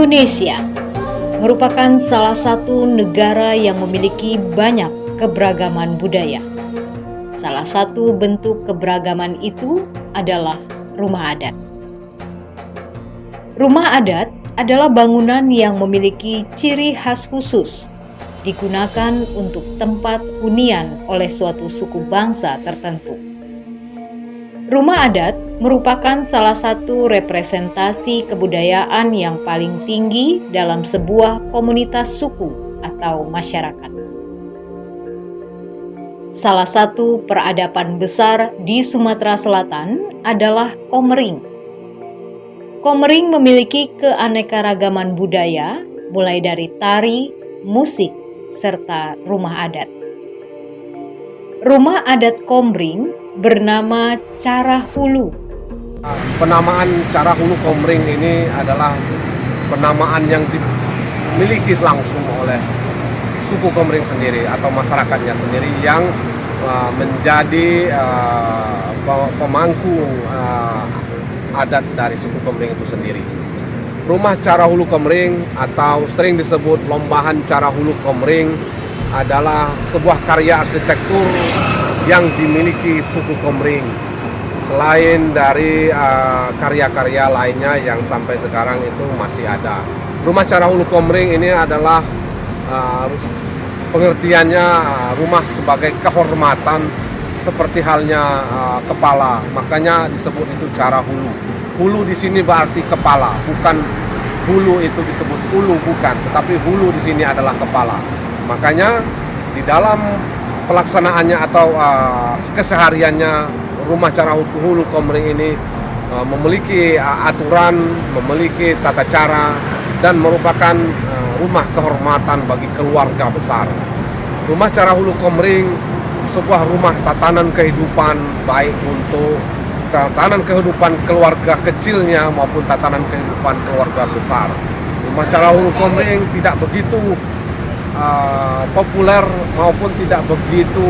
Indonesia merupakan salah satu negara yang memiliki banyak keberagaman budaya. Salah satu bentuk keberagaman itu adalah rumah adat. Rumah adat adalah bangunan yang memiliki ciri khas khusus, digunakan untuk tempat hunian oleh suatu suku bangsa tertentu. Rumah adat merupakan salah satu representasi kebudayaan yang paling tinggi dalam sebuah komunitas suku atau masyarakat. Salah satu peradaban besar di Sumatera Selatan adalah Komering. Komering memiliki keanekaragaman budaya, mulai dari tari, musik, serta rumah adat. Rumah adat Komering bernama Cara Hulu. Penamaan Cara Hulu Komering ini adalah penamaan yang dimiliki langsung oleh suku Komering sendiri atau masyarakatnya sendiri yang menjadi pemangku adat dari suku Komering itu sendiri. Rumah Cara Hulu Komering atau sering disebut Lombahan Cara Hulu Komering adalah sebuah karya arsitektur yang dimiliki suku Komering. Selain dari karya-karya lainnya yang sampai sekarang itu masih ada. Rumah Cara Hulu Komering ini adalah pengertiannya rumah sebagai kehormatan seperti halnya kepala. Makanya disebut itu Cara Hulu. Hulu di sini berarti kepala, bukan hulu itu disebut hulu bukan, tetapi hulu di sini adalah kepala. Makanya di dalam pelaksanaannya atau kesehariannya rumah Cara Hulu Komering ini memiliki aturan, memiliki tata cara, dan merupakan rumah kehormatan bagi keluarga besar. Rumah Cara Hulu Komering sebuah rumah tatanan kehidupan, baik untuk tatanan kehidupan keluarga kecilnya maupun tatanan kehidupan keluarga besar. Rumah Cara Hulu Komering tidak begitu populer maupun tidak begitu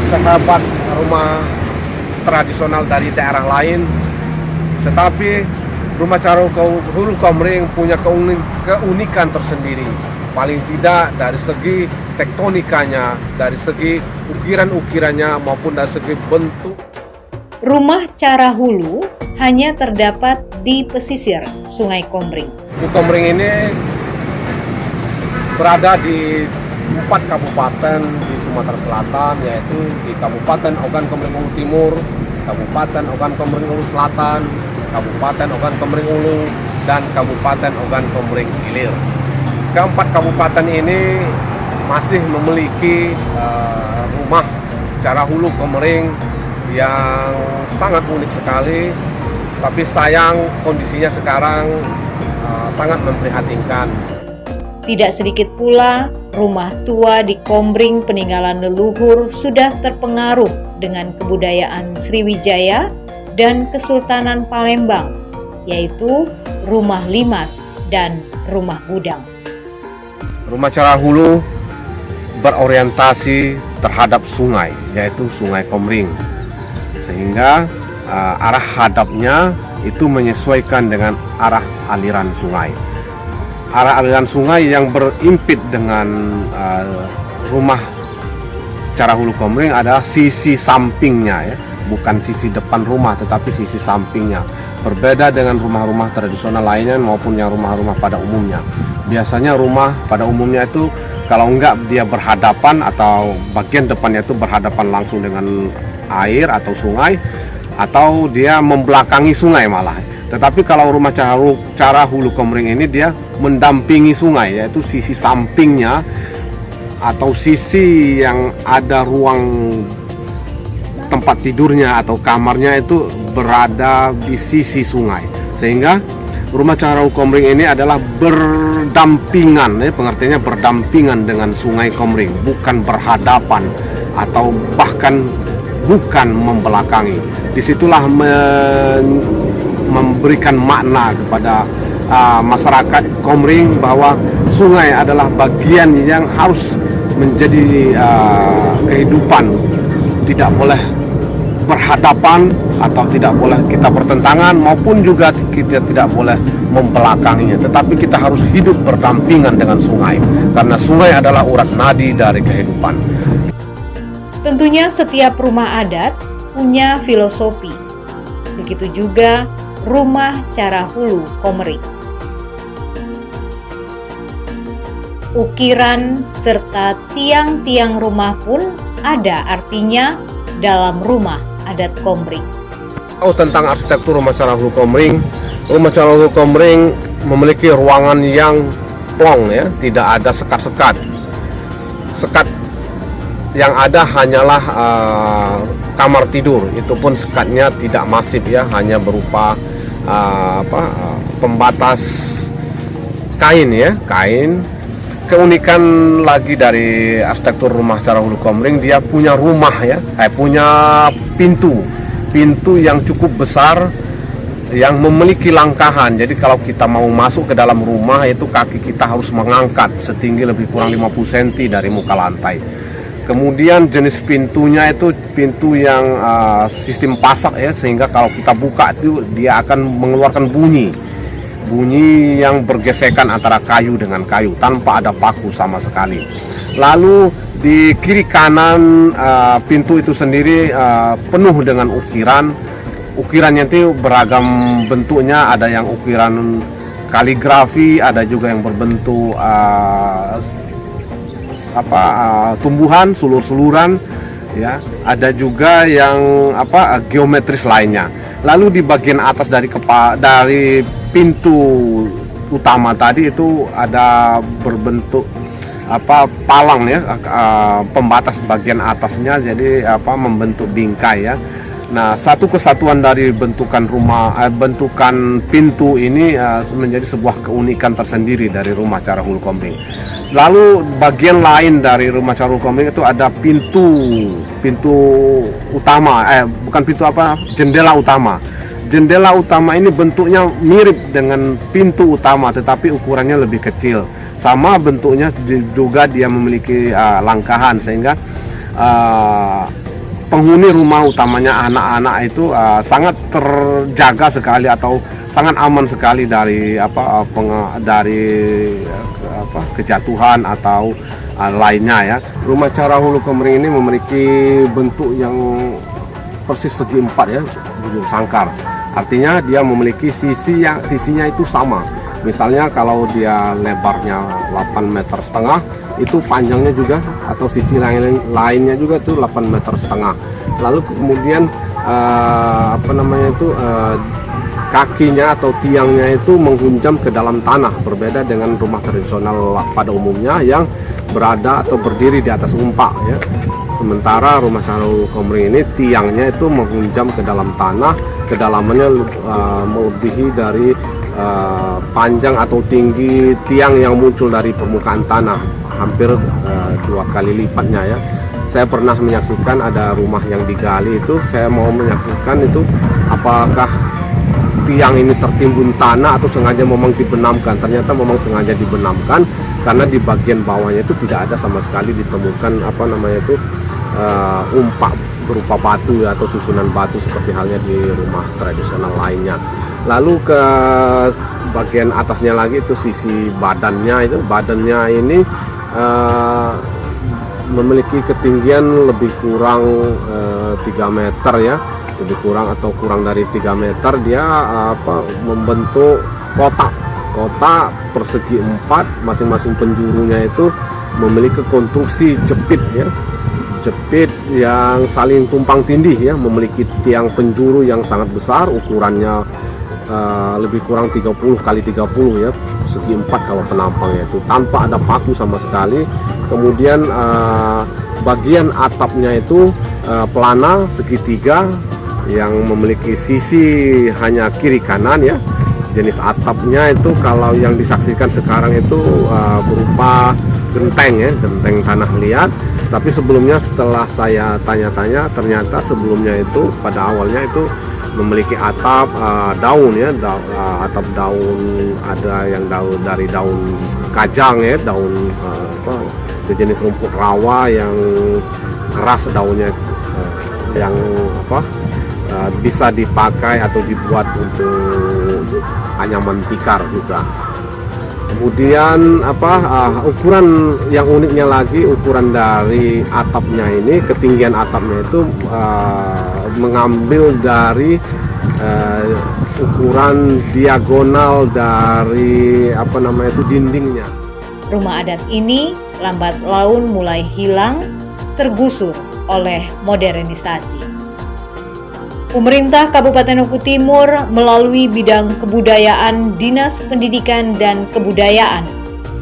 sehebat rumah tradisional dari daerah lain, tetapi rumah Cara Hulu Komering punya keunikan tersendiri, paling tidak dari segi tektonikanya, dari segi ukiran-ukirannya maupun dari segi bentuk. Rumah Cara Hulu hanya terdapat di pesisir Sungai Komering. Komering ini berada di 4 kabupaten di Sumatera Selatan, yaitu di Kabupaten Ogan Komering Ulu Timur, Kabupaten Ogan Komering Ulu Selatan, Kabupaten Ogan Komering Ulu, dan Kabupaten Ogan Komering Ilir. Keempat kabupaten ini masih memiliki rumah Cara Hulu Komering yang sangat unik sekali, tapi sayang kondisinya sekarang sangat memprihatinkan. Tidak sedikit pula rumah tua di Komering peninggalan leluhur sudah terpengaruh dengan kebudayaan Sriwijaya dan Kesultanan Palembang, yaitu rumah limas dan rumah gudang. Rumah Cara Hulu berorientasi terhadap sungai, yaitu Sungai Komering, sehingga arah hadapnya itu menyesuaikan dengan arah aliran sungai. Arah aliran sungai yang berimpit dengan rumah Cara Hulu Komering adalah sisi sampingnya, ya, bukan sisi depan rumah tetapi sisi sampingnya. Berbeda dengan rumah-rumah tradisional lainnya maupun yang rumah-rumah pada umumnya. Biasanya rumah pada umumnya itu kalau enggak dia berhadapan atau bagian depannya itu berhadapan langsung dengan air atau sungai, atau dia membelakangi sungai malah. Tetapi kalau rumah Cara Hulu Komering ini dia mendampingi sungai, yaitu sisi sampingnya atau sisi yang ada ruang tempat tidurnya atau kamarnya itu berada di sisi sungai, sehingga rumah Cara Hulu Komering ini adalah berdampingan, pengertiannya berdampingan dengan Sungai Komering, bukan berhadapan atau bahkan bukan membelakangi. Disitulah memberikan makna kepada masyarakat Komering bahwa sungai adalah bagian yang harus menjadi kehidupan, tidak boleh berhadapan atau tidak boleh kita bertentangan, maupun juga kita tidak boleh membelakanginya, tetapi kita harus hidup berdampingan dengan sungai, karena sungai adalah urat nadi dari kehidupan. Tentunya setiap rumah adat punya filosofi. Begitu juga rumah Cara Hulu Komering. Ukiran serta tiang-tiang rumah pun ada artinya dalam rumah adat Komering. Tentang arsitektur rumah Cara Hulu Komering, rumah Cara Hulu Komering memiliki ruangan yang plong ya, tidak ada sekat-sekat. Sekat yang ada hanyalah kamar tidur, itu pun sekatnya tidak masif ya, hanya berupa pembatas kain ya, kain. Keunikan lagi dari arsitektur rumah Cara Hulu Komering, dia punya rumah ya, punya pintu yang cukup besar yang memiliki langkahan. Jadi kalau kita mau masuk ke dalam rumah itu kaki kita harus mengangkat setinggi lebih kurang 50 cm dari muka lantai. Kemudian jenis pintunya itu pintu yang sistem pasak ya, sehingga kalau kita buka itu dia akan mengeluarkan bunyi yang bergesekan antara kayu dengan kayu tanpa ada paku sama sekali. Lalu di kiri kanan pintu itu sendiri penuh dengan ukirannya itu beragam bentuknya, ada yang ukiran kaligrafi, ada juga yang berbentuk tumbuhan, sulur-suluran ya, ada juga yang geometris lainnya. Lalu di bagian atas dari pintu utama tadi itu ada berbentuk palang ya, pembatas bagian atasnya, jadi membentuk bingkai ya. Nah, satu kesatuan dari bentukan pintu ini menjadi sebuah keunikan tersendiri dari rumah Cara Hulu Komering. Lalu bagian lain dari rumah Cara Hulu Komering itu ada pintu utama, jendela utama. Jendela utama ini bentuknya mirip dengan pintu utama, tetapi ukurannya lebih kecil. Sama bentuknya juga dia memiliki langkahan, sehingga penghuni rumah utamanya anak-anak itu sangat terjaga sekali atau sangat aman sekali dari kejatuhan atau lainnya ya. Rumah Cara Hulu Komering ini memiliki bentuk yang persis segi empat ya, bujur sangkar. Artinya dia memiliki sisinya itu sama. Misalnya kalau dia lebarnya 8,5 meter, itu panjangnya juga atau sisi lainnya juga itu 8,5 meter. Lalu kemudian kakinya atau tiangnya itu menghunjam ke dalam tanah, berbeda dengan rumah tradisional pada umumnya yang berada atau berdiri di atas umpak ya. Sementara rumah Cara Hulu Komering ini tiangnya itu menghunjam ke dalam tanah, kedalamannya melebihi dari panjang atau tinggi tiang yang muncul dari permukaan tanah, hampir 2 kali lipatnya ya. Saya pernah menyaksikan ada rumah yang digali itu, saya mau menyaksikan itu apakah tiang ini tertimbun tanah atau sengaja memang dibenamkan. Ternyata memang sengaja dibenamkan, karena di bagian bawahnya itu tidak ada sama sekali ditemukan umpak berupa batu ya, atau susunan batu seperti halnya di rumah tradisional lainnya. Lalu ke bagian atasnya lagi itu sisi badannya ini memiliki ketinggian lebih kurang 3 meter ya, lebih kurang atau kurang dari 3 meter. Dia membentuk kotak persegi 4, masing-masing penjurunya itu memiliki konstruksi jepit yang saling tumpang tindih ya, memiliki tiang penjuru yang sangat besar, ukurannya lebih kurang 30 kali 30 ya, segi 4 kalau penampangnya itu, tanpa ada paku sama sekali. Kemudian bagian atapnya itu pelana segitiga yang memiliki sisi hanya kiri kanan ya. Jenis atapnya itu kalau yang disaksikan sekarang itu berupa genteng tanah liat. Tapi sebelumnya setelah saya tanya-tanya, ternyata sebelumnya itu pada awalnya itu memiliki atap daun ya, atap daun, ada yang dari daun kajang ya, daun jenis rumput rawa yang keras daunnya. yang bisa dipakai atau dibuat untuk anyaman tikar juga. Kemudian ukuran yang uniknya lagi, ukuran dari atapnya ini, ketinggian atapnya itu mengambil dari ukuran diagonal dari dindingnya. Rumah adat ini lambat laun mulai hilang, tergusur oleh modernisasi. Pemerintah Kabupaten Oku Timur melalui bidang kebudayaan Dinas Pendidikan dan Kebudayaan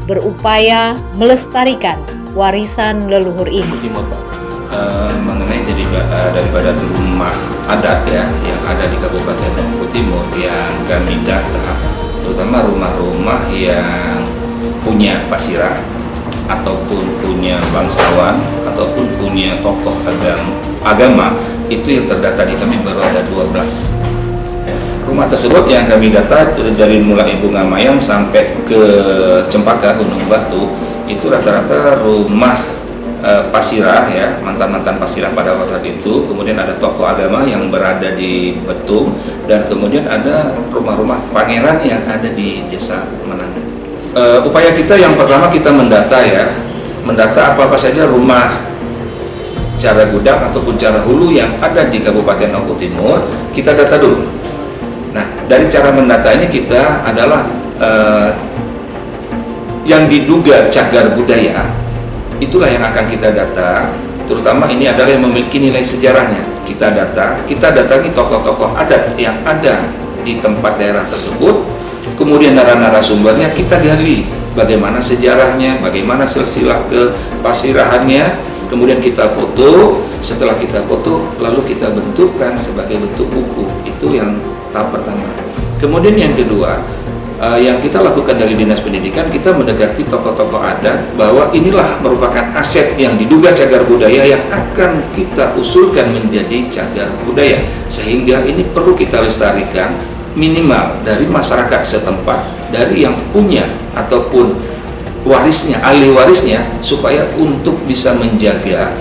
berupaya melestarikan warisan leluhur ini. Timur, Pak. Mengenai daripada rumah adat ya yang ada di Kabupaten Oku Timur yang kami data, terutama rumah-rumah yang punya pasirah ataupun punya bangsawan ataupun punya tokoh agama, itu yang terdata di kami baru ada 12. Rumah tersebut yang kami data dari mulai Bunga Mayang sampai ke Cempaka Gunung Batu itu rata-rata rumah pasirah ya, mantan-mantan pasirah pada waktu itu. Kemudian ada tokoh agama yang berada di Betung, dan kemudian ada rumah-rumah pangeran yang ada di Desa Menangan. Upaya kita yang pertama kita mendata apa saja rumah cara gudang ataupun cara hulu yang ada di Kabupaten Oku Timur, kita data dulu. Nah, dari cara mendata ini kita adalah yang diduga cagar budaya, itulah yang akan kita data. Terutama ini adalah yang memiliki nilai sejarahnya. Kita datangi tokoh-tokoh adat yang ada di tempat daerah tersebut. Kemudian narasumbernya kita gali bagaimana sejarahnya, bagaimana silsilah kepasirahannya. Kemudian kita foto, setelah kita foto lalu kita bentukkan sebagai bentuk buku. Itu yang tahap pertama. Kemudian yang kedua, yang kita lakukan dari Dinas Pendidikan, kita mendekati tokoh-tokoh adat bahwa inilah merupakan aset yang diduga cagar budaya yang akan kita usulkan menjadi cagar budaya, sehingga ini perlu kita lestarikan minimal dari masyarakat setempat, dari yang punya ataupun warisnya, ahli warisnya, supaya untuk bisa menjaga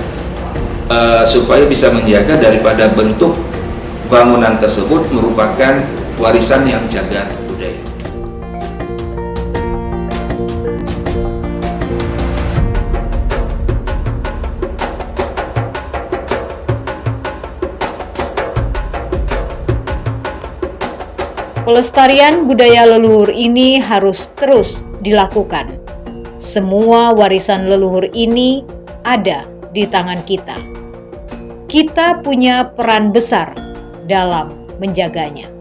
daripada bentuk bangunan tersebut merupakan warisan yang cagar budaya. Pelestarian budaya leluhur ini harus terus dilakukan. Semua warisan leluhur ini ada di tangan kita. Kita punya peran besar dalam menjaganya.